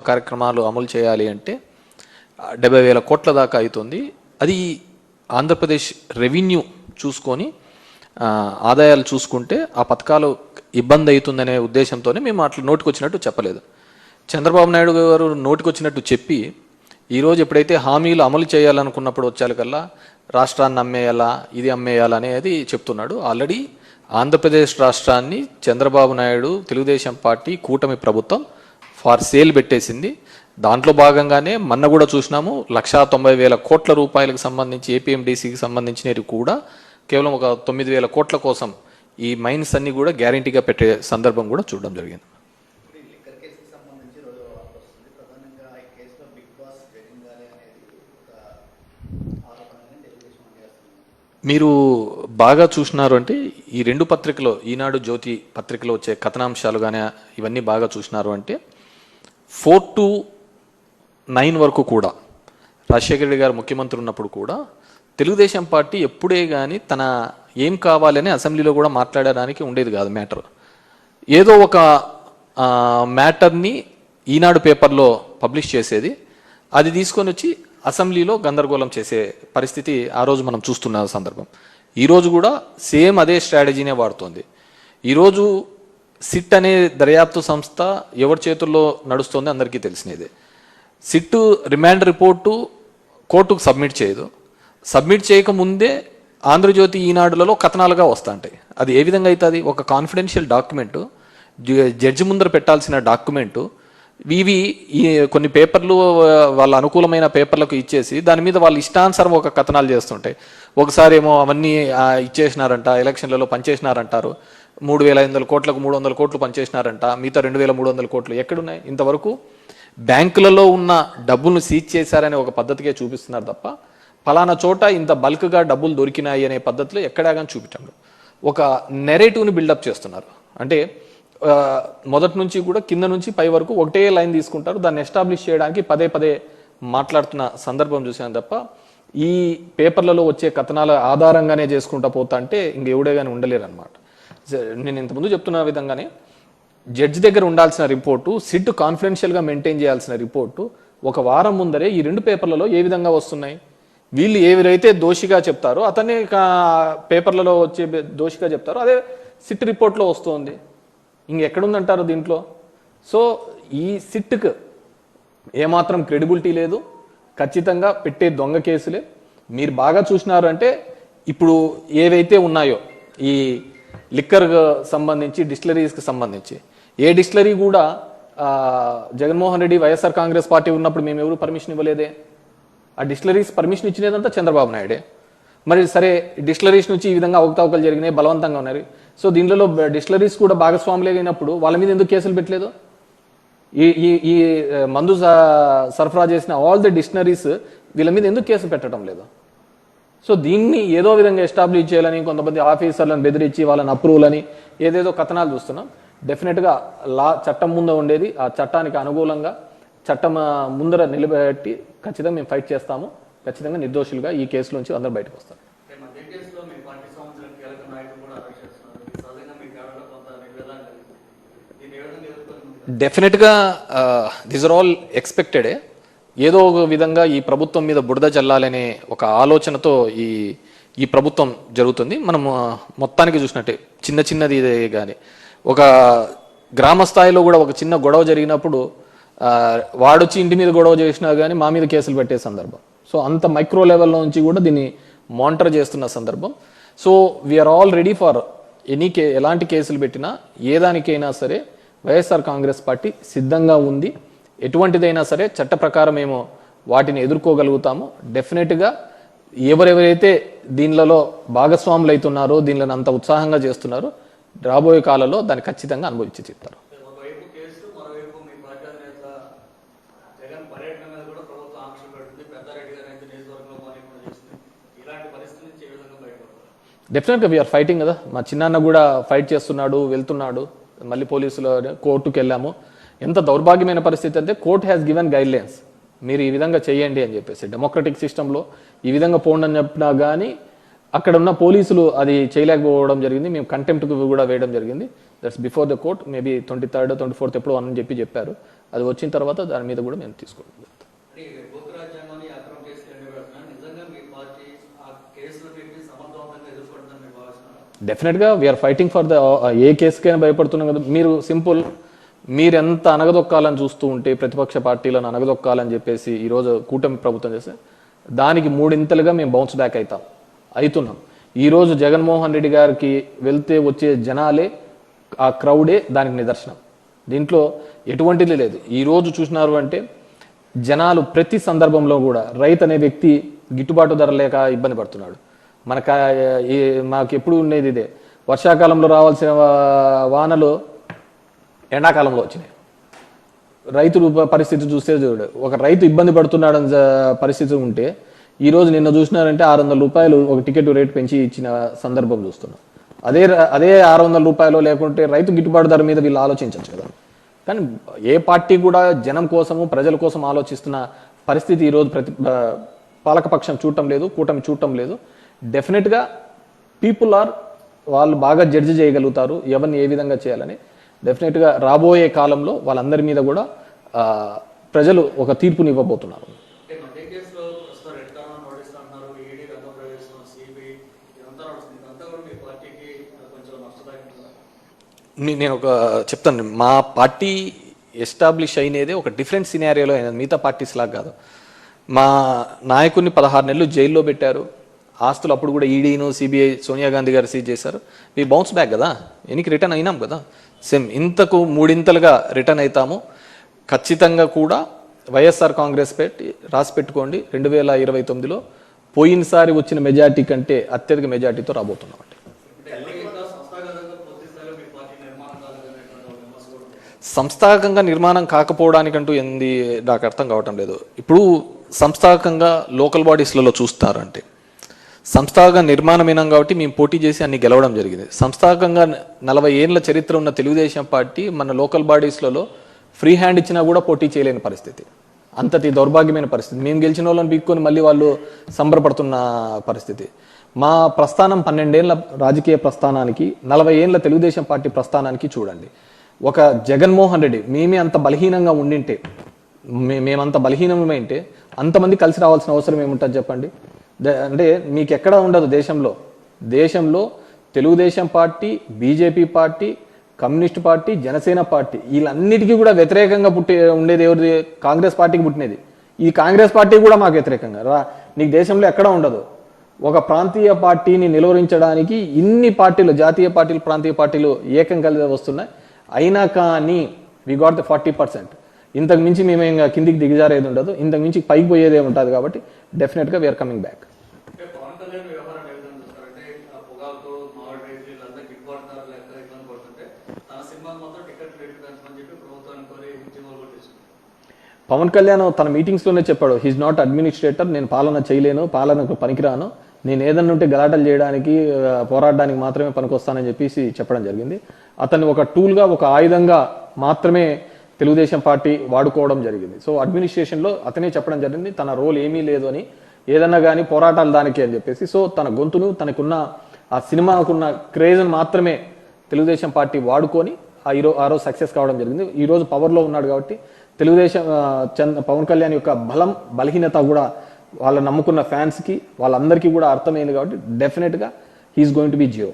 కార్యక్రమాలు అమలు చేయాలి అంటే 70,000 కోట్ల దాకా అవుతుంది. అది ఆంధ్రప్రదేశ్ రెవెన్యూ చూసుకొని ఆదాయాలు చూసుకుంటే ఆ పథకాలు ఇబ్బంది అవుతుందనే ఉద్దేశంతోనే మేము అట్లా నోటికొచ్చినట్టు చెప్పలేదు. చంద్రబాబు నాయుడు గారు నోటికొచ్చినట్టు చెప్పి ఈరోజు ఎప్పుడైతే హామీలు అమలు చేయాలనుకున్నప్పుడు వచ్చేకల్లా రాష్ట్రాన్ని అమ్మేయాలా, ఇది అమ్మేయాలా అనేది చెప్తున్నాడు. ఆల్రెడీ ఆంధ్రప్రదేశ్ రాష్ట్రాన్ని చంద్రబాబు నాయుడు తెలుగుదేశం పార్టీ కూటమి ప్రభుత్వం ఫార్ సేల్ పెట్టేసింది. దాంట్లో భాగంగానే మొన్న కూడా చూసినాము 1,90,000 కోట్ల రూపాయలకు సంబంధించి ఏపీఎండిసికి సంబంధించినవి కూడా కేవలం ఒక 9,000 కోట్ల కోసం ఈ మైన్స్ అన్ని కూడా గ్యారంటీగా పెట్టే సందర్భం కూడా చూడడం జరిగింది. మీరు బాగా చూసినారు అంటే ఈ రెండు పత్రికలో, ఈనాడు జ్యోతి పత్రికలో వచ్చే కథనాంశాలు కానీ ఇవన్నీ బాగా చూసినారు అంటే 4 to 9 వరకు కూడా రాజశేఖర రెడ్డి గారు ముఖ్యమంత్రి ఉన్నప్పుడు కూడా తెలుగుదేశం పార్టీ ఎప్పుడే కానీ తన ఏం కావాలని అసెంబ్లీలో కూడా మాట్లాడడానికి ఉండేది కాదు మ్యాటర్. ఏదో ఒక మ్యాటర్ని ఈనాడు పేపర్లో పబ్లిష్ చేసేది, అది తీసుకొని వచ్చి అసెంబ్లీలో గందరగోళం చేసే పరిస్థితి ఆ రోజు మనం చూస్తున్న సందర్భం. ఈరోజు కూడా సేమ్ అదే స్ట్రాటజీనే వాడుతోంది. ఈరోజు సిట్ అనే దర్యాప్తు సంస్థ ఎవరి చేతుల్లో నడుస్తుంది అందరికీ తెలిసినదే. సిట్ రిమాండ్ రిపోర్టు కోర్టుకు సబ్మిట్ చేయదు. సబ్మిట్ చేయకముందే ఆంధ్రజ్యోతి ఈనాడులలో కథనాలుగా వస్తుంటాయి. అది ఏ విధంగా అవుతుంది? ఒక కాన్ఫిడెన్షియల్ డాక్యుమెంటు, జడ్జి ముందర పెట్టాల్సిన డాక్యుమెంటు, ఇవి కొన్ని పేపర్లు వాళ్ళ అనుకూలమైన పేపర్లకు ఇచ్చేసి దాని మీద వాళ్ళు ఇష్టానుసారం ఒక కథనాలు చేస్తుంటాయి. ఒకసారి ఏమో అవన్నీ ఇచ్చేసినారంట, ఎలక్షన్లలో పనిచేసినారంటారు, 3,500 కోట్లకు 300 కోట్లు పనిచేసినారంట, మిగతా 2,300 కోట్లు ఎక్కడున్నాయి? ఇంతవరకు బ్యాంకులలో ఉన్న డబ్బులను సీజ్ చేశారనే ఒక పద్ధతికే చూపిస్తున్నారు తప్ప ఫలానా చోట ఇంత బల్క్గా డబ్బులు దొరికినాయి అనే పద్ధతిలో ఎక్కడా కానీ చూపించండి. ఒక నెరేటివ్ని బిల్డప్ చేస్తున్నారు. అంటే మొదటి నుంచి కూడా కింద నుంచి పై వరకు ఒకటే లైన్ తీసుకుంటారు. దాన్ని ఎస్టాబ్లిష్ చేయడానికి పదే పదే మాట్లాడుతున్న సందర్భం చూసాను తప్ప ఈ పేపర్లలో వచ్చే కథనాల ఆధారంగానే చేసుకుంటా పోతా అంటే ఇంకెవడే కానీ ఉండలేరు అనమాట. నేను ఇంతకుముందు చెప్తున్న విధంగానే జడ్జి దగ్గర ఉండాల్సిన రిపోర్టు, సిట్ కాన్ఫిడెన్షియల్గా మెయింటైన్ చేయాల్సిన రిపోర్టు ఒక వారం ముందరే ఈ రెండు పేపర్లలో ఏ విధంగా వస్తున్నాయి? వీళ్ళు ఎవరైతే దోషిగా చెప్తారో అతనే పేపర్లలో వచ్చే దోషిగా చెప్తారో అదే సిట్ రిపోర్ట్లో వస్తుంది. ఇంకెక్కడుందంటారు దీంట్లో? సో ఈ సిట్కి ఏమాత్రం క్రెడిబిలిటీ లేదు. ఖచ్చితంగా పెట్టే దొంగ కేసులే. మీరు బాగా చూసినారు అంటే ఇప్పుడు ఏవైతే ఉన్నాయో ఈ లిక్కర్కి సంబంధించి, డిస్టిలరీస్కి సంబంధించి ఏ డిస్టిలరీ కూడా జగన్మోహన్ రెడ్డి వైఎస్ఆర్ కాంగ్రెస్ పార్టీ ఉన్నప్పుడు మేము ఎవరు పర్మిషన్ ఇవ్వలేదే. ఆ డిస్టిలరీస్ పర్మిషన్ ఇచ్చినదంతా చంద్రబాబు నాయుడే. మరి సరే, డిస్టిలరీస్ నుంచి ఈ విధంగా అవకతవకలు జరిగినాయి, బలవంతంగా ఉన్నారు. సో దీంట్లో డిస్టిలరీస్ కూడా భాగస్వాములు అయినప్పుడు వాళ్ళ మీద ఎందుకు కేసులు పెట్టలేదు? ఈ మందు సరఫరా చేసిన ఆల్ ది డిస్టిలరీస్ వీళ్ళ మీద ఎందుకు కేసు పెట్టడం లేదు? సో దీన్ని ఏదో విధంగా ఎస్టాబ్లిష్ చేయాలని కొంతమంది ఆఫీసర్లను బెదిరించి వాళ్ళని అప్రూవల్ అని ఏదేదో కథనాలు చూస్తున్నాం. డెఫినెట్గా చట్టం ముందు ఉండేది, ఆ చట్టానికి అనుకూలంగా చట్టం ముందర నిలబెట్టి ఖచ్చితంగా మేము ఫైట్ చేస్తాము. ఖచ్చితంగా నిర్దోషులుగా ఈ కేసులోంచి అందరూ బయటకు వస్తారు. డెఫినెట్గా దిస్ ఆర్ ఆల్ ఎక్స్పెక్టెడే. ఏదో ఒక విధంగా ఈ ప్రభుత్వం మీద బురద చల్లాలనే ఒక ఆలోచనతో ఈ ప్రభుత్వం జరుగుతుంది. మనం మొత్తానికి చూసినట్టే చిన్న చిన్నది కానీ ఒక గ్రామ స్థాయిలో కూడా ఒక చిన్న గొడవ జరిగినప్పుడు వాడొచ్చి ఇంటి మీద గొడవ చేసినా కానీ మా మీద కేసులు పెట్టే సందర్భం. సో అంత మైక్రో లెవెల్లో నుంచి కూడా దీన్ని మానిటర్ చేస్తున్న సందర్భం. So we're already for ఎలాంటి కేసులు పెట్టినా ఏ దానికైనా సరే వైఎస్ఆర్ కాంగ్రెస్ పార్టీ సిద్ధంగా ఉంది. ఎటువంటిదైనా సరే చట్ట ప్రకారం మేము వాటిని ఎదుర్కోగలుగుతాము. డెఫినెట్గా ఎవరెవరైతే దీనిలలో భాగస్వాములు అవుతున్నారో, దీనిలో అంత ఉత్సాహంగా చేస్తున్నారో రాబోయే కాలంలో దాన్ని ఖచ్చితంగా అనుభవించి చెప్తారు. డెఫినెట్గా వీఆర్ ఫైటింగ్ కదా. మా చిన్నాన్న కూడా ఫైట్ చేస్తున్నాడు, వెళ్తున్నాడు. మళ్ళీ పోలీసులు కోర్టుకు వెళ్ళాము. ఎంత దౌర్భాగ్యమైన పరిస్థితి అంటే court has given guide lines, మీరు ఈ విధంగా చేయండి అని చెప్పేసి. డెమోక్రటిక్ సిస్టంలో ఈ విధంగా పోండి అని చెప్పినా కానీ అక్కడ ఉన్న పోలీసులు అది చేయలేకపోవడం జరిగింది. మేము కంటెంప్ట్కి కూడా వేయడం జరిగింది. That's before the court. Maybe 23rd 24th ఎప్పుడో అని చెప్పారు. అది వచ్చిన తర్వాత దాని మీద కూడా మేము తీసుకోవడం. డెఫినెట్గా వీఆర్ ఫైటింగ్ ఫర్ ద ఏ కేసుకైనా భయపడుతున్నాం కదా. మీరు సింపుల్, మీరు ఎంత అనగదొక్కాలని చూస్తూ ఉంటే ప్రతిపక్ష పార్టీలను అనగదొక్కాలని చెప్పేసి ఈరోజు కూటమి ప్రభుత్వం చేస్తే దానికి మూడింతలుగా మేము బౌన్స్ బ్యాక్ అవుతున్నాం. ఈరోజు జగన్మోహన్ రెడ్డి గారికి వెళ్తే వచ్చే జనాలే, ఆ క్రౌడే దానికి నిదర్శనం. దీంట్లో ఎటువంటిది లేదు. ఈరోజు చూసినారు అంటే జనాలు ప్రతి సందర్భంలో కూడా రైతు అనే వ్యక్తి గిట్టుబాటు ధర లేక ఇబ్బంది పడుతున్నాడు. మాకు ఎప్పుడు ఉండేది ఇదే, వర్షాకాలంలో రావాల్సిన వానలు ఎండాకాలంలో వచ్చినాయి. రైతులు పరిస్థితి చూస్తే చూడు, ఒక రైతు ఇబ్బంది పడుతున్నాడని పరిస్థితి ఉంటే ఈరోజు నిన్న చూసినారంటే 600 రూపాయలు ఒక టికెట్ రేట్ పెంచి ఇచ్చిన సందర్భం చూస్తున్నాం. అదే 600 రూపాయలు లేకుంటే రైతు గిట్టుబాటు ధర మీద వీళ్ళు ఆలోచించవచ్చు కదా. కానీ ఏ పార్టీ కూడా జనం కోసము ప్రజల కోసం ఆలోచిస్తున్న పరిస్థితి ఈరోజు పాలకపక్షం చూడటం లేదు, కూటమి చూడటం లేదు. డెఫినెట్గా వాళ్ళు బాగా జడ్జి చేయగలుగుతారు ఎవరిని ఏ విధంగా చేయాలని. డెఫినెట్గా రాబోయే కాలంలో వాళ్ళందరి మీద కూడా ప్రజలు ఒక తీర్పుని ఇవ్వబోతున్నారు. నేను చెప్తాను, మా పార్టీ ఎస్టాబ్లిష్ అయినదే ఒక డిఫరెంట్ సినారియోలో అయినది, మిగతా పార్టీస్ లాగా కాదు. మా నాయకుడిని 16 నెలలు జైల్లో పెట్టారు. ఆస్తులు అప్పుడు కూడా ఈడీను సిబిఐ సోనియా గాంధీ గారు సీజ్ చేశారు. మీ బౌన్స్ బ్యాక్ కదా, ఎన్నికి రిటర్న్ అయినాం కదా. సేమ్ ఇంతకు మూడింతలుగా రిటర్న్ అవుతాము. ఖచ్చితంగా కూడా వైఎస్ఆర్ కాంగ్రెస్ రాసి పెట్టుకోండి, 2029లో పోయినసారి వచ్చిన మెజార్టీ కంటే అత్యధిక మెజార్టీతో రాబోతున్నామండి. సంస్థాగతంగా నిర్మాణం కాకపోవడానికంటూ ఏంది నాకు అర్థం కావటం లేదు. ఇప్పుడు సంస్థాగతంగా లోకల్ బాడీస్లలో చూస్తారంటే సంస్థాగత నిర్మాణమైనాం కాబట్టి మేము పోటీ చేసి అన్ని గెలవడం జరిగింది. సంస్థాగతంగా 40 ఏళ్ళ చరిత్ర ఉన్న తెలుగుదేశం పార్టీ మన లోకల్ బాడీస్లలో ఫ్రీ హ్యాండ్ ఇచ్చినా కూడా పోటీ చేయలేని పరిస్థితి, అంతటి దౌర్భాగ్యమైన పరిస్థితి. మేము గెలిచిన వాళ్ళని బీక్కొని మళ్ళీ వాళ్ళు సంబరపడుతున్న పరిస్థితి. మా ప్రస్థానం 12 ఏళ్ళ రాజకీయ ప్రస్థానానికి 40 ఏళ్ళ తెలుగుదేశం పార్టీ ప్రస్థానానికి చూడండి. ఒక జగన్మోహన్ రెడ్డి మేమే అంత బలహీనంగా ఉండింటే, మేమంత బలహీనమైంటే అంతమంది కలిసి రావాల్సిన అవసరం ఏముంటుంది చెప్పండి. అంటే మీకు ఎక్కడ ఉండదు దేశంలో Telugu Desam party, BJP party, communist party, Janasena party వీళ్ళన్నిటికీ కూడా వ్యతిరేకంగా ఉండేది ఎవరిది? కాంగ్రెస్ పార్టీకి పుట్టినది. ఈ కాంగ్రెస్ పార్టీ కూడా మాకు వ్యతిరేకంగా నీకు దేశంలో ఎక్కడ ఉండదు. ఒక ప్రాంతీయ పార్టీని నిలువరించడానికి ఇన్ని పార్టీలు, జాతీయ పార్టీలు, ప్రాంతీయ పార్టీలు ఏకం కలిసి వస్తున్నాయి. అయినా కానీ వి గాట్ ద 40%. ఇంతకు మించి మేము ఇంకా కిందికి దిగజారేది ఉండదు, ఇంతకు మించి పైకి పోయేదే ఉంటుంది. కాబట్టి డెఫినెట్గా we're coming back. Pawan Kalyan తన మీటింగ్స్లోనే చెప్పాడు, హీఈస్ నాట్ అడ్మినిస్ట్రేటర్, నేను పాలన చేయలేను, పాలనకు పనికిరాను, నేను ఏదన్నా ఉంటే గలాటలు చేయడానికి పోరాడడానికి మాత్రమే పనికొస్తానని చెప్పేసి చెప్పడం జరిగింది. అతన్ని ఒక టూల్గా, ఒక ఆయుధంగా మాత్రమే తెలుగుదేశం పార్టీ వాడుకోవడం జరిగింది. సో అడ్మినిస్ట్రేషన్లో అతనే చెప్పడం జరిగింది తన రోల్ ఏమీ లేదు అని, ఏదన్నా కానీ పోరాటాలు దానికి అని చెప్పేసి. సో తన గొంతును, తనకున్న ఆ సినిమాకున్న క్రేజ్ను మాత్రమే తెలుగుదేశం పార్టీ వాడుకొని ఆ రోజు సక్సెస్ కావడం జరిగింది. ఈరోజు పవర్లో ఉన్నాడు కాబట్టి తెలుగుదేశం పవన్ కళ్యాణ్ యొక్క బలహీనత కూడా వాళ్ళ నమ్ముకున్న ఫ్యాన్స్కి వాళ్ళందరికీ కూడా అర్థమైంది. కాబట్టి డెఫినెట్గా he is going to be Jio.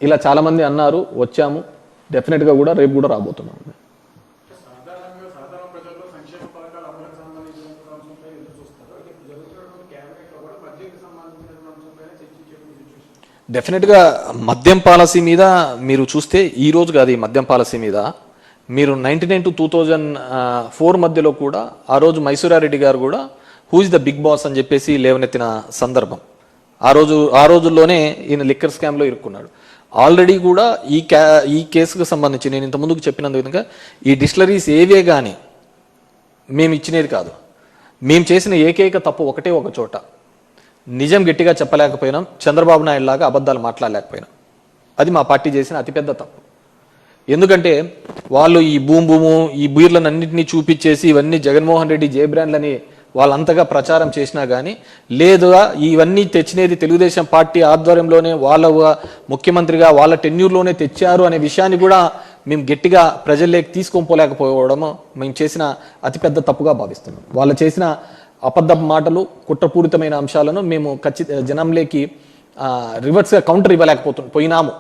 ఇలా చాలామంది అన్నారు, వచ్చాము. డెఫినెట్గా కూడా రేపు కూడా రాబోతున్నాము. డెఫినెట్గా మద్యం పాలసీ మీద మీరు చూస్తే ఈ రోజు కాదు, ఈ మద్యం పాలసీ మీద మీరు 1999 to 2004 మధ్యలో కూడా ఆ రోజు మైసూరారెడ్డి గారు కూడా who is the big boss అని చెప్పేసి లేవనెత్తిన సందర్భం. ఆ రోజుల్లోనే ఈయన లిక్కర్ స్కామ్లో ఇరుక్కున్నాడు. ఆల్రెడీ కూడా ఈ కేసుకు సంబంధించి నేను ఇంత ముందుకు చెప్పినందు విధంగా ఈ డిస్టిలరీస్ ఏవే కానీ మేము ఇచ్చినది కాదు. మేము చేసిన ఏకైక తప్పు ఒకటే ఒక చోట, నిజం గట్టిగా చెప్పలేకపోయినాం, చంద్రబాబు నాయుడు లాగా అబద్ధాలు మాట్లాడలేకపోయినాం. అది మా పార్టీ చేసిన అతిపెద్ద తప్పు. ఎందుకంటే వాళ్ళు ఈ భూము ఈ బీర్లను అన్నింటినీ చూపించేసి ఇవన్నీ జగన్మోహన్ రెడ్డి జే బ్రాండ్లని వాళ్ళంతగా ప్రచారం చేసినా కానీ లేదుగా ఇవన్నీ తెచ్చినది తెలుగుదేశం పార్టీ ఆధ్వర్యంలోనే వాళ్ళ ముఖ్యమంత్రిగా వాళ్ళ టెన్యూర్లోనే తెచ్చారు అనే విషయాన్ని కూడా మేము గట్టిగా ప్రజల్లోకి తీసుకొని పోలేకపోవడము మేము చేసిన అతిపెద్ద తప్పుగా భావిస్తున్నాం. వాళ్ళు చేసిన అబద్ధ మాటలు కుట్రపూరితమైన అంశాలను మేము జనంలోకి రివర్స్గా కౌంటర్ పోయినాము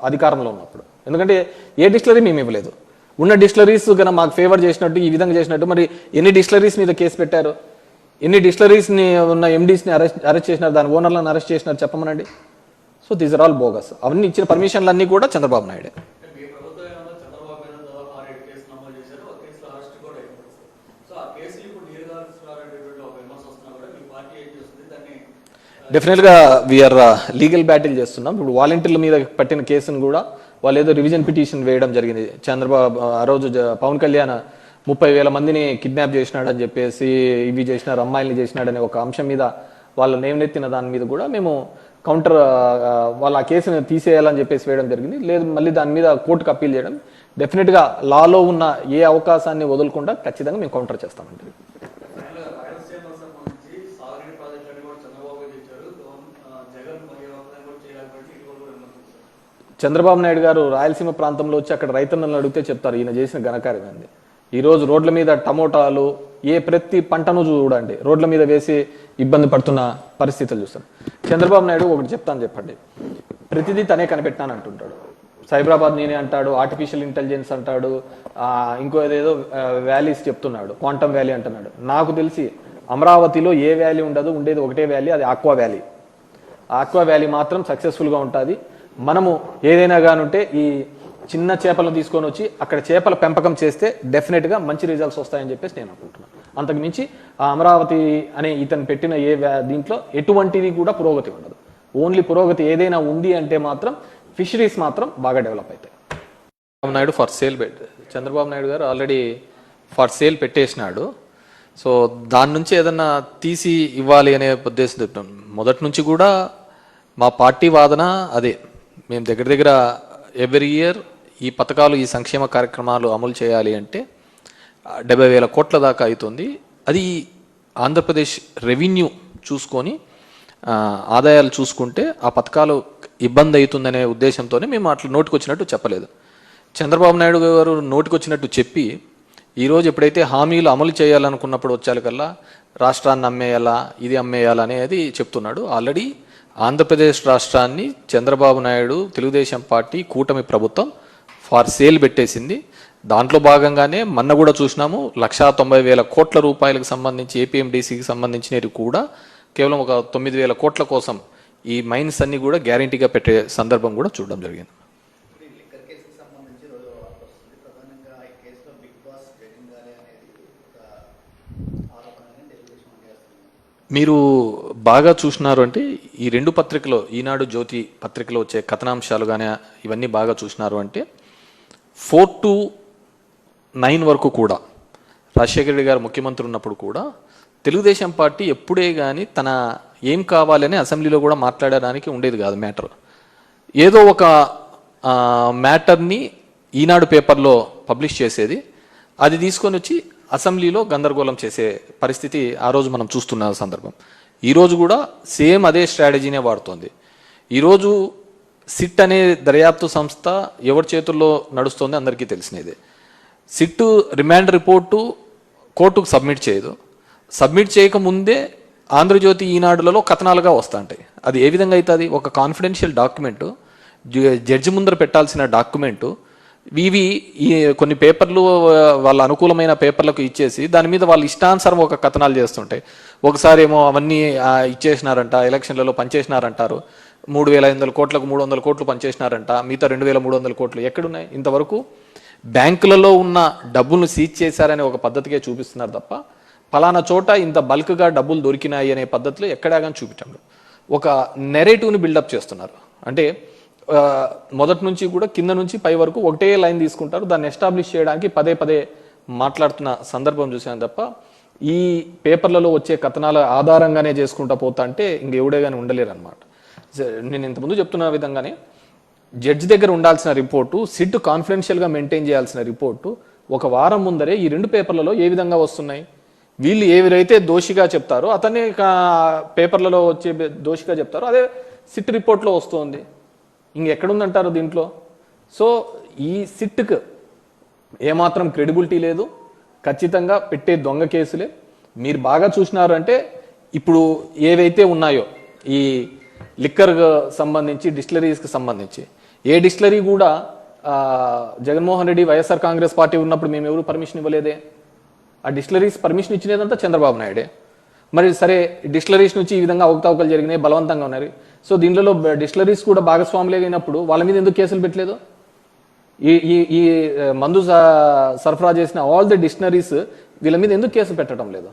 అధికారంలో ఉన్నప్పుడు. ఎందుకంటే ఏ డిస్టిలరీ మేము ఇవ్వలేదు. ఉన్న డిస్టిలరీస్ కన్నా మాకు ఫేవర్ చేసినట్టు ఈ విధంగా చేసినట్టు మరి ఎన్ని డిస్టిలరీస్ మీద కేసు పెట్టారు, ఎన్ని డిస్టిలరీస్ని ఉన్న ఎండీస్ని అరెస్ట్ చేసినారు, దాని ఓనర్లను అరెస్ట్ చేసినారు చెప్పమనండి. So these are all bogus. అవన్నీ ఇచ్చిన పర్మిషన్లు అన్నీ కూడా చంద్రబాబు నాయుడే. డెఫినెట్గా వీఆర్ లీగల్ బ్యాటిల్ చేస్తున్నాం. ఇప్పుడు వాలంటీర్ల మీద పట్టిన కేసును కూడా వాళ్ళు ఏదో రివిజన్ పిటిషన్ వేయడం జరిగింది. చంద్రబాబు ఆ రోజు పవన్ కళ్యాణ్ 30,000 మందిని కిడ్నాప్ చేసినాడని చెప్పేసి ఇవి చేసినారు, అమ్మాయిల్ని చేసినాడనే ఒక అంశం మీద వాళ్ళు నేమనెత్తిన దాని మీద కూడా మేము కౌంటర్ వాళ్ళ ఆ కేసును తీసేయాలని చెప్పేసి వేయడం జరిగింది. లేదు మళ్ళీ దాని మీద కోర్టుకు అప్పీల్ చేయడం. డెఫినెట్గా లాలో ఉన్న ఏ అవకాశాన్ని వదలకుండా ఖచ్చితంగా మేము కౌంటర్ చేస్తామండి. చంద్రబాబు నాయుడు గారు రాయలసీమ ప్రాంతంలో వచ్చి అక్కడ రైతన్నలను అడిగితే చెప్తారు ఈయన చేసిన ఘనకార్యం ఏంది. ఈరోజు రోడ్ల మీద టమోటాలు ప్రతి పంటను చూడండి రోడ్ల మీద వేసి ఇబ్బంది పడుతున్న పరిస్థితులు చూస్తాం. చంద్రబాబు నాయుడు ఒకటి చెప్తాను చెప్పండి, ప్రతిదీ తనే కనిపెట్టాను అంటుంటాడు. సైబరాబాద్ నేనే అంటాడు, ఆర్టిఫిషియల్ ఇంటెలిజెన్స్ అంటాడు, ఇంకో ఏదేదో వ్యాలీస్ చెప్తున్నాడు, క్వాంటమ్ వ్యాలీ అంటున్నాడు. నాకు తెలిసి అమరావతిలో ఏ వ్యాలీ ఉండదు, ఉండేది ఒకటే వ్యాలీ, అది ఆక్వా వ్యాలీ. ఆక్వా వ్యాలీ మాత్రం సక్సెస్ఫుల్గా ఉంటుంది. మనము ఏదైనా కానుంటే ఈ చిన్న చేపలను తీసుకొని వచ్చి అక్కడ చేపల పెంపకం చేస్తే డెఫినెట్గా మంచి రిజల్ట్స్ వస్తాయని చెప్పేసి నేను అనుకుంటున్నాను. అంతకు మించి ఆ అమరావతి అనే ఇతను పెట్టిన దీంట్లో ఎటువంటిది కూడా పురోగతి ఉండదు. ఓన్లీ పురోగతి ఏదైనా ఉంది అంటే మాత్రం ఫిషరీస్ మాత్రం బాగా డెవలప్ అవుతాయి. నాయుడు ఫర్ సేల్ చంద్రబాబు నాయుడు గారు ఆల్రెడీ ఫర్ సేల్ పెట్టేసినాడు. సో దాని నుంచి ఏదన్నా తీసి ఇవ్వాలి అనే ఉద్దేశం మొదటి నుంచి కూడా మా పార్టీ వాదన అదే. మేము దగ్గర ఎవ్రీ ఇయర్ ఈ పథకాలు ఈ సంక్షేమ కార్యక్రమాలు అమలు చేయాలి అంటే 70,000 కోట్ల దాకా అవుతుంది. అది ఆంధ్రప్రదేశ్ రెవెన్యూ చూసుకొని ఆదాయాలు చూసుకుంటే ఆ పథకాలు ఇబ్బంది అవుతుందనే ఉద్దేశంతోనే మేము అట్లా నోటికి వచ్చినట్టు చెప్పలేదు. చంద్రబాబు నాయుడు గారు నోటికి వచ్చినట్టు చెప్పి ఈరోజు ఎప్పుడైతే హామీలు అమలు చేయాలనుకున్నప్పుడు వచ్చాకల్లా రాష్ట్రాన్ని అమ్మేయాలా ఇది అమ్మేయాలా అనేది చెప్తున్నాడు. ఆల్రెడీ ఆంధ్రప్రదేశ్ రాష్ట్రాన్ని చంద్రబాబు నాయుడు తెలుగుదేశం పార్టీ కూటమి ప్రభుత్వం ఫార్ సేల్ పెట్టేసింది. దాంట్లో భాగంగానే మొన్న కూడా చూసినాము 1,90,000 కోట్ల రూపాయలకు సంబంధించి ఏపీఎండిసికి సంబంధించినవి కూడా కేవలం ఒక 9,000 కోట్ల కోసం ఈ మైన్స్ అన్ని కూడా గ్యారంటీగా పెట్టే సందర్భం కూడా చూడడం జరిగింది. మీరు బాగా చూసినారు అంటే ఈ రెండు పత్రికలో ఈనాడు జ్యోతి పత్రికలో వచ్చే కథనాంశాలు కానీ ఇవన్నీ బాగా చూసినారు అంటే 4 to 9 వరకు కూడా రాజశేఖర రెడ్డి గారు ముఖ్యమంత్రి ఉన్నప్పుడు కూడా తెలుగుదేశం పార్టీ ఎప్పుడే కానీ తన ఏం కావాలని అసెంబ్లీలో కూడా మాట్లాడడానికి ఉండేది కాదు మ్యాటర్. ఏదో ఒక మ్యాటర్ని ఈనాడు పేపర్లో పబ్లిష్ చేసేది, అది తీసుకొని వచ్చి అసెంబ్లీలో గందరగోళం చేసే పరిస్థితి ఆ రోజు మనం చూస్తున్న సందర్భం. ఈరోజు కూడా సేమ్ అదే స్ట్రాటజీనే వాడుతోంది. ఈరోజు సిట్ అనే దర్యాప్తు సంస్థ ఎవరి చేతుల్లో నడుస్తోంది అందరికీ తెలిసినదే. సిట్ రిమాండ్ రిపోర్టు కోర్టుకు సబ్మిట్ చేయదు. సబ్మిట్ చేయకముందే ఆంధ్రజ్యోతి ఈనాడులలో కథనాలుగా వస్తుంటాయి. అది ఏ విధంగా అవుతుంది? ఒక కాన్ఫిడెన్షియల్ డాక్యుమెంటు, జడ్జి ముందర పెట్టాల్సిన డాక్యుమెంటు, ఇవి కొన్ని పేపర్లు వాళ్ళ అనుకూలమైన పేపర్లకు ఇచ్చేసి దాని మీద వాళ్ళు ఇష్టానుసారం ఒక కథనాలు చేస్తుంటాయి. ఒకసారి ఏమో అవన్నీ ఇచ్చేసినారంట, ఎలక్షన్లలో పనిచేసినారంటారు, 3,500 కోట్లకు 300 కోట్లు పనిచేసినారంట, మిగతా 2,300 కోట్లు ఎక్కడున్నాయి? ఇంతవరకు బ్యాంకులలో ఉన్న డబ్బులను సీజ్ చేశారనే ఒక పద్ధతికే చూపిస్తున్నారు తప్ప ఫలానా చోట ఇంత బల్క్గా డబ్బులు దొరికినాయి అనే పద్ధతిలో ఎక్కడా కానీ చూపించండి. ఒక నెరేటివ్ని బిల్డప్ చేస్తున్నారు. అంటే మొదటి నుంచి కూడా కింద నుంచి పై వరకు ఒకటే లైన్ తీసుకుంటారు, దాన్ని ఎస్టాబ్లిష్ చేయడానికి పదే పదే మాట్లాడుతున్న సందర్భం చూసాను తప్ప ఈ పేపర్లలో వచ్చే కథనాల ఆధారంగానే చేసుకుంటా పోతా అంటే ఇంకెవడే కానీ ఉండలేరు అనమాట. నేను ఇంతకుముందు చెప్తున్న విధంగానే జడ్జి దగ్గర ఉండాల్సిన రిపోర్టు, సిట్ కాన్ఫిడెన్షియల్గా మెయింటైన్ చేయాల్సిన రిపోర్టు ఒక వారం ముందరే ఈ రెండు పేపర్లలో ఏ విధంగా వస్తున్నాయి? వీళ్ళు ఎవరైతే దోషిగా చెప్తారో అతన్ని పేపర్లలో వచ్చే దోషిగా చెప్తారో అదే సిట్ రిపోర్ట్లో వస్తుంది. ఇంకెక్కడుందంటారు దీంట్లో? సో ఈ సిట్కి ఏమాత్రం క్రెడిబిలిటీ లేదు. ఖచ్చితంగా పెట్టే దొంగ కేసులే. మీరు బాగా చూసినారు అంటే ఇప్పుడు ఏవైతే ఉన్నాయో ఈ లిక్కర్ సంబంధించి, డిస్టిలరీస్కి సంబంధించి ఏ డిస్టిలరీ కూడా జగన్మోహన్ రెడ్డి వైఎస్ఆర్ కాంగ్రెస్ పార్టీ ఉన్నప్పుడు మేము ఎవరు పర్మిషన్ ఇవ్వలేదే. ఆ డిస్టిలరీస్ పర్మిషన్ ఇచ్చినదంతా చంద్రబాబు నాయుడే. మరి సరే, డిస్టిలరీస్ నుంచి ఈ విధంగా అవకతవకలు జరిగినాయి, బలవంతంగా ఉన్నాయి. సో దీనిలో డిస్టిలరీస్ కూడా భాగస్వాములే అయినప్పుడు వాళ్ళ మీద ఎందుకు కేసులు పెట్టలేదు? ఈ ఈ ఈ మందు సరఫరా చేసిన ఆల్ ది డిస్టిలరీస్ వీళ్ళ మీద ఎందుకు కేసు పెట్టడం లేదు?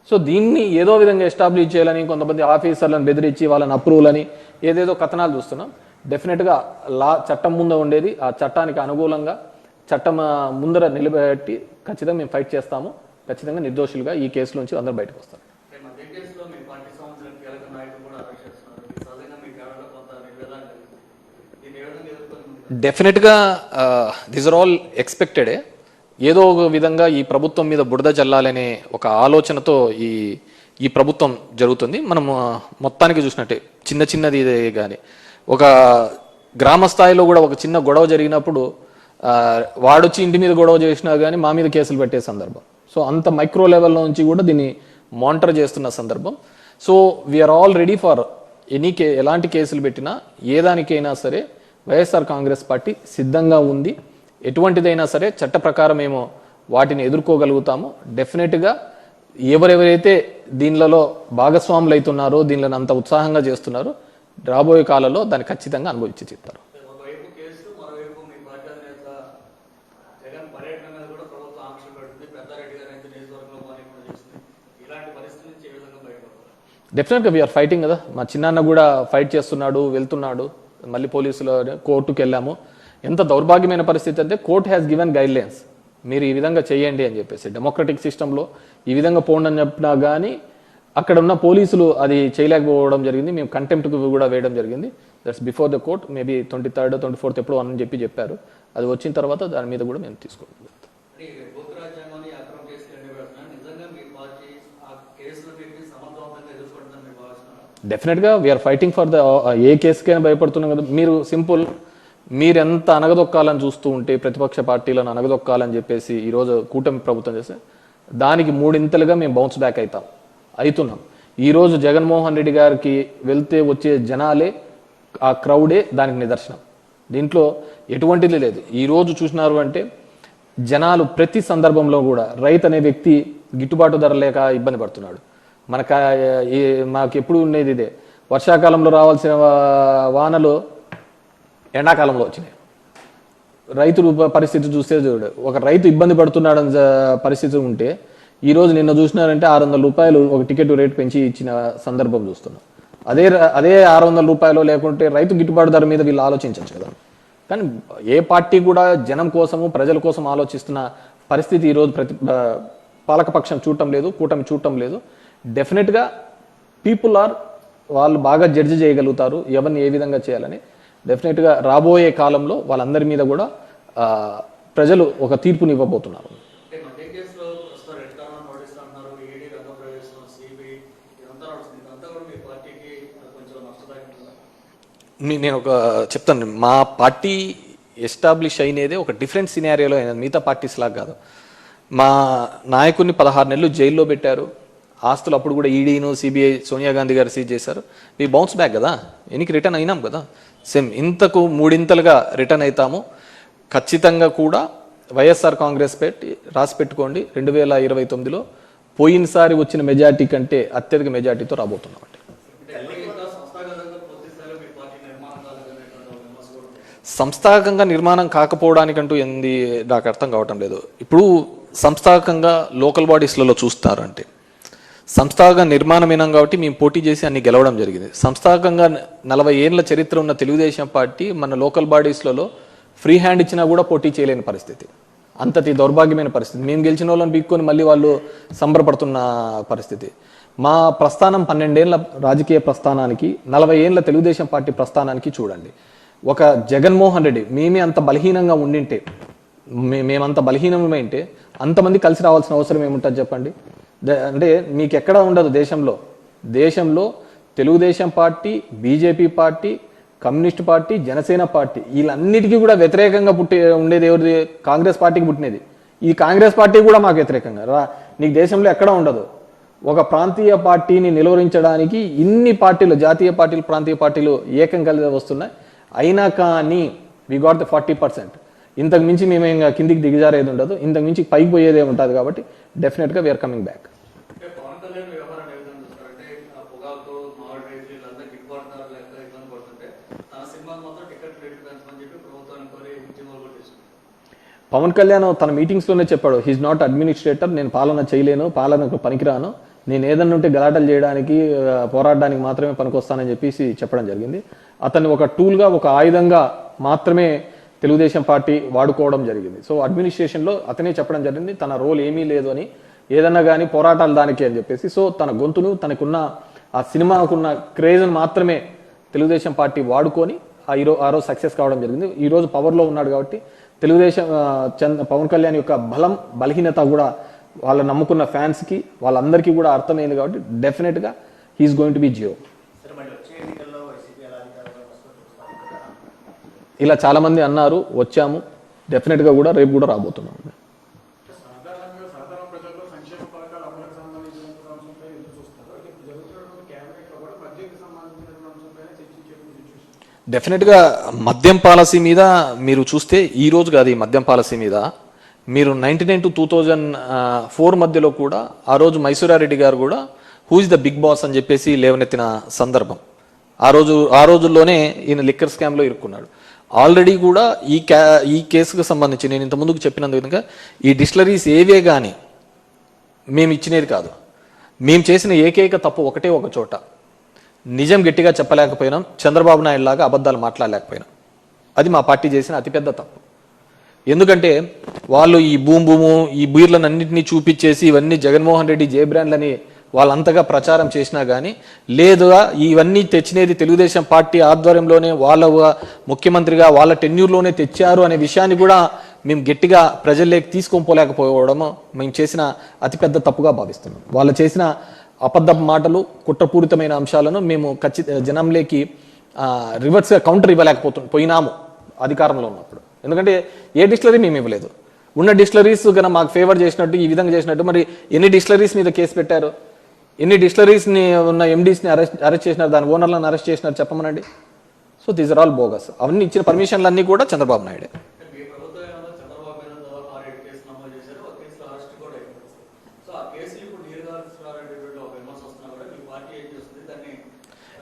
సో దీన్ని ఏదో విధంగా ఎస్టాబ్లిష్ చేయాలని కొంతమంది ఆఫీసర్లను బెదిరించి వాళ్ళని అప్రూవల్ అని ఏదేదో కథనాలు చూస్తున్నాం. డెఫినెట్గా చట్టం ముందు ఉండేది, ఆ చట్టానికి అనుకూలంగా చట్టం ముందర నిలబెట్టి ఖచ్చితంగా మేము ఫైట్ చేస్తాము. ఖచ్చితంగా నిర్దోషులుగా ఈ కేసు నుంచి అందరూ బయటకు వస్తారు. డెఫినెట్గా దిస్ ఆర్ ఆల్ ఎక్స్పెక్టెడే. ఏదో ఒక విధంగా ఈ ప్రభుత్వం మీద బురద చల్లాలనే ఒక ఆలోచనతో ఈ ప్రభుత్వం జరుగుతుంది. మనం మొత్తానికి చూసినట్టే చిన్న చిన్నది కానీ ఒక గ్రామ స్థాయిలో కూడా ఒక చిన్న గొడవ జరిగినప్పుడు వాడొచ్చి ఇంటి మీద గొడవ చేసినా కానీ మా మీద కేసులు పెట్టే సందర్భం. సో అంత మైక్రో లెవెల్లో నుంచి కూడా దీన్ని మానిటర్ చేస్తున్న సందర్భం. So we're already for ఎలాంటి కేసులు పెట్టినా ఏ దానికైనా సరే వైఎస్ఆర్ కాంగ్రెస్ పార్టీ సిద్ధంగా ఉంది. ఎటువంటిదైనా సరే చట్ట ప్రకారం ఏమో వాటిని ఎదుర్కోగలుగుతాము. డెఫినెట్గా ఎవరెవరైతే దీనిలలో భాగస్వాములు అవుతున్నారో, దీనిలో అంత ఉత్సాహంగా చేస్తున్నారో, రాబోయే కాలంలో దాన్ని ఖచ్చితంగా అనుభవించి చెప్తారు. డెఫినెట్గా వీఆర్ ఫైటింగ్ కదా. మా చిన్నాన్న కూడా ఫైట్ చేస్తున్నాడు, వెళ్తున్నాడు. మళ్ళీ పోలీసులు కోర్టుకు వెళ్ళాము. ఎంత దౌర్భాగ్యమైన పరిస్థితి అంటే court has given guide lines, మీరు ఈ విధంగా చేయండి అని చెప్పేసి. డెమోక్రటిక్ సిస్టంలో ఈ విధంగా పోండి అని చెప్పినా కానీ అక్కడ ఉన్న పోలీసులు అది చేయలేకపోవడం జరిగింది. మేము కంటెంప్ట్కి కూడా వేయడం జరిగింది. That's before the court. Maybe 23rd 24th ఎప్పుడో అని చెప్పారు. అది వచ్చిన తర్వాత దాని మీద కూడా మేము తీసుకోవాలి. డెఫినెట్గా వీఆర్ ఫైటింగ్ ఫర్ ద ఏ కేసుకైనా భయపడుతున్నాం కదా. మీరు సింపుల్, మీరెంత అనగదొక్కాలని చూస్తూ ఉంటే ప్రతిపక్ష పార్టీలను అనగదొక్కాలని చెప్పేసి ఈరోజు కూటమి ప్రభుత్వం చేస్తే దానికి 3 మేము బౌన్స్ బ్యాక్ అవుతున్నాం. ఈరోజు జగన్మోహన్ రెడ్డి గారికి వెళ్తే వచ్చే జనాలే, ఆ క్రౌడే దానికి నిదర్శనం. దీంట్లో ఎటువంటిది లేదు. ఈరోజు చూసినారు అంటే జనాలు ప్రతి సందర్భంలో కూడా రైతు అనే వ్యక్తి గిట్టుబాటు ధర లేక ఇబ్బంది పడుతున్నాడు. మాకు ఎప్పుడు ఉండేది ఇదే, వర్షాకాలంలో రావాల్సిన వానలు ఎండాకాలంలో వచ్చినాయి. రైతు పరిస్థితి చూస్తే చూడు, ఒక రైతు ఇబ్బంది పడుతున్నాడని పరిస్థితి ఉంటే ఈరోజు నిన్న చూసినారంటే 600 రూపాయలు ఒక టికెట్ రేట్ పెంచి ఇచ్చిన సందర్భం చూస్తున్నాం. అదే 600 రూపాయలు లేకుంటే రైతు గిట్టుబాటు ధర మీద వీళ్ళు ఆలోచించవచ్చు కదా. కానీ ఏ పార్టీ కూడా జనం కోసము, ప్రజల కోసం ఆలోచిస్తున్న పరిస్థితి ఈరోజు పాలకపక్షం చూడటం లేదు, కూటమి చూడటం లేదు. డెఫినెట్గా వాళ్ళు బాగా జడ్జి చేయగలుగుతారు ఎవరిని ఏ విధంగా చేయాలని. డెఫినెట్గా రాబోయే కాలంలో వాళ్ళందరి మీద కూడా ప్రజలు ఒక తీర్పుని ఇవ్వబోతున్నారు. నేను చెప్తాను, మా పార్టీ ఎస్టాబ్లిష్ అయినదే ఒక డిఫరెంట్ సినారియోలో అయినది, మిగతా పార్టీస్ లాగా కాదు. మా నాయకుడిని 16 నెలలు జైల్లో పెట్టారు. ఆస్తులు అప్పుడు కూడా ఈడీను, సిబిఐ, సోనియా గాంధీ గారు సీజ్ చేశారు. మీ బౌన్స్ బ్యాక్ కదా, ఎన్నికి రిటర్న్ అయినాం కదా. సేమ్ ఇంతకు 3 రిటర్న్ అవుతాము. ఖచ్చితంగా కూడా వైఎస్ఆర్ కాంగ్రెస్ రాసి పెట్టుకోండి, 2029లో పోయినసారి వచ్చిన మెజార్టీ కంటే అత్యధిక మెజార్టీతో రాబోతున్నామండి. సంస్థాగతంగా నిర్మాణం కాకపోవడానికంటూ ఏంది నాకు అర్థం కావటం లేదు. ఇప్పుడు సంస్థాగతంగా లోకల్ బాడీస్లలో చూస్తారు అంటే సంస్థాగత నిర్మాణమైనాం కాబట్టి మేము పోటీ చేసి అన్ని గెలవడం జరిగింది. సంస్థాగతంగా 40 ఏళ్ల చరిత్ర ఉన్న తెలుగుదేశం పార్టీ మన లోకల్ బాడీస్లలో ఫ్రీ హ్యాండ్ ఇచ్చినా కూడా పోటీ చేయలేని పరిస్థితి, అంతటి దౌర్భాగ్యమైన పరిస్థితి. మేము గెలిచిన వాళ్ళని పీక్కొని మళ్ళీ వాళ్ళు సంబరపడుతున్న పరిస్థితి. మా ప్రస్థానం 12 ఏళ్ల రాజకీయ ప్రస్థానానికి 40 ఏళ్ల తెలుగుదేశం పార్టీ ప్రస్థానానికి చూడండి. ఒక జగన్మోహన్ రెడ్డి మేమే అంత బలహీనంగా ఉండింటే, మేమంత బలహీనమైంటే అంతమంది కలిసి రావాల్సిన అవసరం ఏముంటుంది చెప్పండి. అంటే మీకు ఎక్కడ ఉండదు దేశంలో Telugu Desam party, BJP party, communist party, Janasena party వీళ్ళన్నిటికీ కూడా వ్యతిరేకంగా ఉండేది ఎవరిది? కాంగ్రెస్ పార్టీకి పుట్టినది. ఈ కాంగ్రెస్ పార్టీ కూడా మాకు వ్యతిరేకంగా నీకు దేశంలో ఎక్కడా ఉండదు. ఒక ప్రాంతీయ పార్టీని నిలువరించడానికి ఇన్ని పార్టీలు, జాతీయ పార్టీలు, ప్రాంతీయ పార్టీలు ఏకం కలిసి వస్తున్నాయి. అయినా కానీ వి గాట్ ద 40%. ఇంతకు మించి మేము ఇంకా కిందికి దిగజారేది ఉండదు, ఇంతకు మించి పైకి పోయేదే ఉంటుంది. కాబట్టి డెఫినెట్గా we're coming back. Pawan Kalyan తన మీటింగ్స్లోనే చెప్పాడు, హీఈస్ నాట్ అడ్మినిస్ట్రేటర్, నేను పాలన చేయలేను, పాలనకు పనికిరాను, నేను ఏదన్నా ఉంటే గలాటలు చేయడానికి, పోరాడడానికి మాత్రమే పనికొస్తానని చెప్పేసి చెప్పడం జరిగింది. అతన్ని ఒక టూల్గా, ఒక ఆయుధంగా మాత్రమే తెలుగుదేశం పార్టీ వాడుకోవడం జరిగింది. సో అడ్మినిస్ట్రేషన్లో అతనే చెప్పడం జరిగింది తన రోల్ ఏమీ లేదు అని, ఏదన్నా కానీ పోరాటాలు దానికి అని చెప్పేసి. సో తన గొంతును, తనకున్న ఆ సినిమాకున్న క్రేజ్ను మాత్రమే తెలుగుదేశం పార్టీ వాడుకొని ఆ రోజు సక్సెస్ కావడం జరిగింది. ఈరోజు పవర్లో ఉన్నాడు కాబట్టి తెలుగుదేశం పవన్ కళ్యాణ్ యొక్క బలహీనత కూడా వాళ్ళ నమ్ముకున్న ఫ్యాన్స్కి, వాళ్ళందరికీ కూడా అర్థమైంది. కాబట్టి డెఫినెట్గా he is going to be Jio. ఇలా చాలామంది అన్నారు, వచ్చాము, డెఫినెట్గా కూడా రేపు కూడా రాబోతున్నాం. డెఫినెట్గా మద్యం పాలసీ మీద మీరు చూస్తే ఈ రోజు కాదు, ఈ మద్యం పాలసీ మీద మీరు 1999 to 2004 మధ్యలో కూడా ఆ రోజు మైసూరారెడ్డి గారు కూడా who is the big boss అని చెప్పేసి లేవనెత్తిన సందర్భం. ఆ రోజుల్లోనే ఈయన లిక్కర్ స్కామ్లో ఇరుక్కున్నాడు. ఆల్రెడీ కూడా ఈ కేసుకు సంబంధించి నేను ఇంత ముందుకు చెప్పినందు విధంగా ఈ డిస్టిలరీస్ ఏవే కానీ మేము ఇచ్చినది కాదు. మేము చేసిన ఏకైక తప్పు ఒకటే ఒక చోట, నిజం గట్టిగా చెప్పలేకపోయినాం, చంద్రబాబు నాయుడు లాగా అబద్ధాలు మాట్లాడలేకపోయినాం. అది మా పార్టీ చేసిన అతిపెద్ద తప్పు. ఎందుకంటే వాళ్ళు ఈ భూము ఈ బీర్లను అన్నింటినీ చూపించేసి ఇవన్నీ జగన్మోహన్ రెడ్డి జే బ్రాండ్లని వాళ్ళంతగా ప్రచారం చేసినా కానీ లేదుగా ఇవన్నీ తెచ్చినది తెలుగుదేశం పార్టీ ఆధ్వర్యంలోనే, వాళ్ళ ముఖ్యమంత్రిగా వాళ్ళ టెన్యూర్లోనే తెచ్చారు అనే విషయాన్ని కూడా మేము గట్టిగా ప్రజల్లోకి తీసుకొని పోలేకపోవడము మేము చేసిన అతిపెద్ద తప్పుగా భావిస్తున్నాం. వాళ్ళు చేసిన అబద్ధపు మాటలు, కుట్రపూరితమైన అంశాలను మేము జనంలోకి రివర్స్గా కౌంటర్ పోయినాము అధికారంలో ఉన్నప్పుడు. ఎందుకంటే ఏ డిస్టిలరీ మేము ఇవ్వలేదు. ఉన్న డిస్టిలరీస్ కన్నా మాకు ఫేవర్ చేసినట్టు, ఈ విధంగా చేసినట్టు మరి ఎన్ని డిస్టిలరీస్ మీద కేసు పెట్టారు, ఎన్ని డిస్టిలరీస్ని ఉన్న ఎండీస్ని అరెస్ట్ చేసినారు, దాని ఓనర్లను అరెస్ట్ చేసినారు చెప్పమనండి. So these are all bogus. అవన్నీ ఇచ్చిన పర్మిషన్లు అన్నీ కూడా చంద్రబాబు నాయుడే.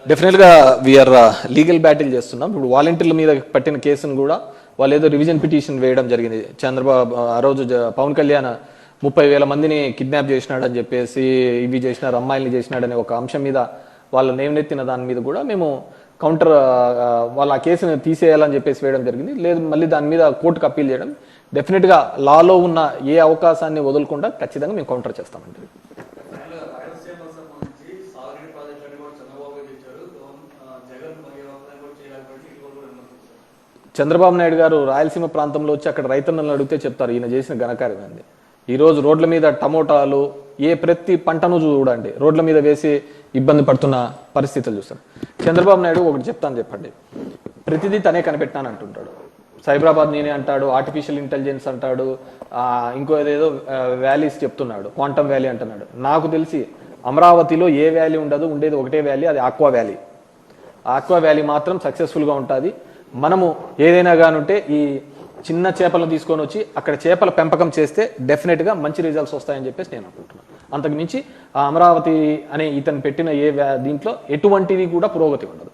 డెఫినెట్గా వీఆర్ లీగల్ బ్యాటిల్ చేస్తున్నాం. ఇప్పుడు వాలంటీర్ల మీద పట్టిన కేసును కూడా వాళ్ళు ఏదో రివిజన్ పిటిషన్ వేయడం జరిగింది. చంద్రబాబు ఆ రోజు పవన్ కళ్యాణ్ 30,000 మందిని కిడ్నాప్ చేసినాడని చెప్పేసి, ఇవి చేసినారు, అమ్మాయిల్ని చేసినాడనే ఒక అంశం మీద వాళ్ళు నేమనెత్తిన దాని మీద కూడా మేము కౌంటర్, వాళ్ళ ఆ కేసును తీసేయాలని చెప్పేసి వేయడం జరిగింది. లేదు మళ్ళీ దాని మీద కోర్టుకు అప్పీల్ చేయడం. డెఫినెట్గా లాలో ఉన్న ఏ అవకాశాన్ని వదలకుండా ఖచ్చితంగా మేము కౌంటర్ చేస్తామండి. చంద్రబాబు నాయుడు గారు రాయలసీమ ప్రాంతంలో వచ్చి అక్కడ రైతన్నలను అడిగితే చెప్తారు ఈయన చేసిన ఘనకార్యం అంది. ఈరోజు రోడ్ల మీద టమోటాలు, ప్రతి పంటను చూడండి రోడ్ల మీద వేసి ఇబ్బంది పడుతున్న పరిస్థితులు చూస్తాడు. చంద్రబాబు నాయుడు ఒకటి చెప్తాను చెప్పండి, ప్రతిదీ తనే కనిపెట్టాను అంటుంటాడు. సైబరాబాద్ నేనే అంటాడు, ఆర్టిఫిషియల్ ఇంటెలిజెన్స్ అంటాడు, ఇంకో ఏదేదో వ్యాలీస్ చెప్తున్నాడు, క్వాంటమ్ వ్యాలీ అంటున్నాడు. నాకు తెలిసి అమరావతిలో ఏ వ్యాలీ ఉండదు, ఉండేది ఒకటే వ్యాలీ, అది ఆక్వా వ్యాలీ. ఆక్వా వ్యాలీ మాత్రం సక్సెస్ఫుల్గా ఉంటుంది. మనము ఏదైనా కానుంటే ఈ చిన్న చేపలను తీసుకొని వచ్చి అక్కడ చేపల పెంపకం చేస్తే డెఫినెట్గా మంచి రిజల్ట్స్ వస్తాయని చెప్పేసి నేను అనుకుంటున్నాను. అంతకు మించి ఆ అమరావతి అనే ఇతను పెట్టిన దీంట్లో ఎటువంటిది కూడా పురోగతి ఉండదు.